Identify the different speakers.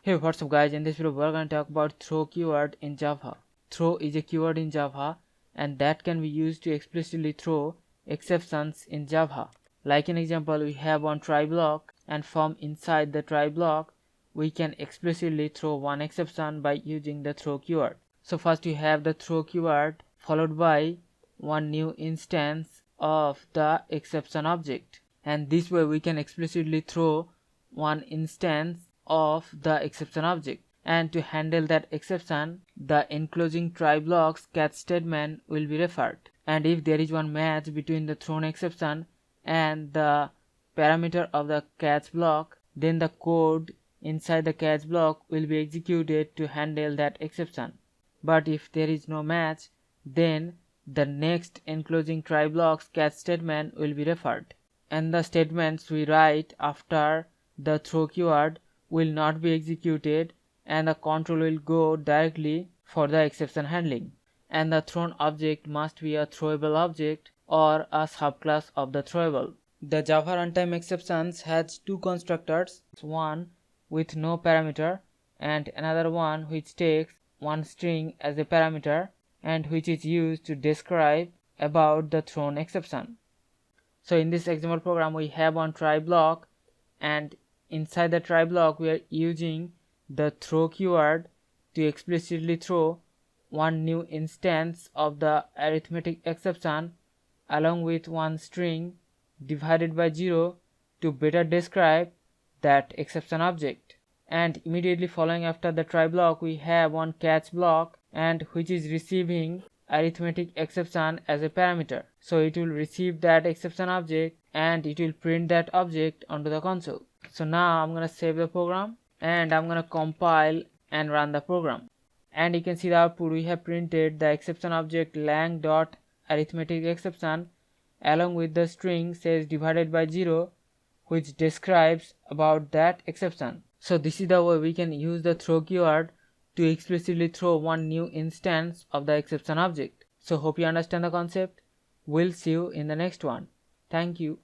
Speaker 1: Hey, what's up guys, in this video we're going to talk about throw keyword in Java. Throw is a keyword in Java and that can be used to explicitly throw exceptions in Java. Like an example, we have one try block and from inside the try block we can explicitly throw one exception by using the throw keyword. So first you have the throw keyword followed by one new instance of the exception object, and this way we can explicitly throw one instance of the exception object. And to handle that exception, the enclosing try block's catch statement will be referred, and if there is one match between the thrown exception and the parameter of the catch block, then the code inside the catch block will be executed to handle that exception. But if there is no match, then the next enclosing try block's catch statement will be referred, and the statements we write after the throw keyword will not be executed and the control will go directly for the exception handling. And the thrown object must be a throwable object or a subclass of the throwable. The Java runtime exceptions has two constructors, one with no parameter and another one which takes one string as a parameter and which is used to describe about the thrown exception. So in this example program we have one try block, and inside the try block we are using the throw keyword to explicitly throw one new instance of the arithmetic exception along with one string divided by 0 to better describe that exception object. And immediately following after the try block we have one catch block, and which is receiving arithmetic exception as a parameter. So it will receive that exception object and it will print that object onto the console. So now I'm gonna save the program and I'm gonna compile and run the program, and you can see the output. We have printed the exception object lang.arithmetic exception along with the string says divided by 0 which describes about that exception. So this is the way we can use the throw keyword to explicitly throw one new instance of the exception object. So hope you understand the concept. We'll see you in the next one. Thank you.